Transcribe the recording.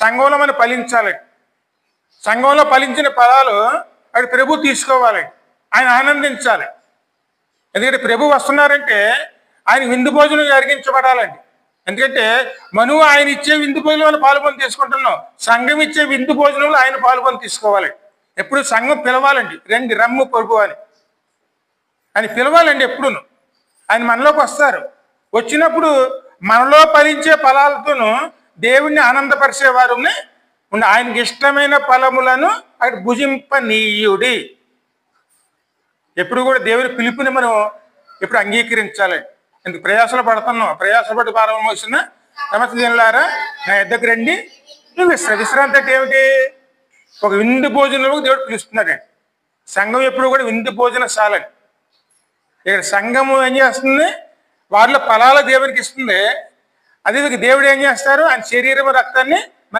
సంఘంలో మనం ఫలించాలి. సంఘంలో ఫలించిన ఫలాలు అక్కడ ప్రభు తీసుకోవాలి, ఆయన ఆనందించాలి. ఎందుకంటే ప్రభు వస్తున్నారంటే ఆయన విందు భోజనం జరిగించబడాలండి. ఎందుకంటే మనువు ఆయన ఇచ్చే విందు భోజనంలో పాల్గొని తీసుకుంటున్నాం, సంఘం ఇచ్చే విందు భోజనంలో ఆయన పాల్గొని తీసుకోవాలి. ఎప్పుడు సంఘం పిలవాలండి, రండి రమ్ము ప్రభు అని ఆయన పిలవాలండి. ఎప్పుడును ఆయన మనలోకి వస్తారు. వచ్చినప్పుడు మనలో ఫలించే ఫలాలతోనూ దేవుణ్ణి ఆనందపరిచేవారు ఉండి ఆయనకి ఇష్టమైన ఫలములను అక్కడ భుజింపనీయుడి. ఎప్పుడు కూడా దేవుని పిలుపుని మనం ఎప్పుడు అంగీకరించాలి. ఎందుకు ప్రయాసలు పడుతున్నాం, ప్రయాసపడి భారం మోసిన సమస్త జనులారా నా యొద్దకు రండి నువ్వు విశ్రాంతి అంటే ఏమిటి? ఒక విందు భోజనంలో దేవుడు పిలుస్తున్నాడండి. సంఘం ఎప్పుడు కూడా విందు భోజనశాలండి. ఇక్కడ సంఘము ఏం చేస్తుంది? వారిలో ఫలాలు దేవునికి ఇస్తుంది. అదే దేవుడు ఏం చేస్తారు? ఆయన శరీరం రక్తాన్ని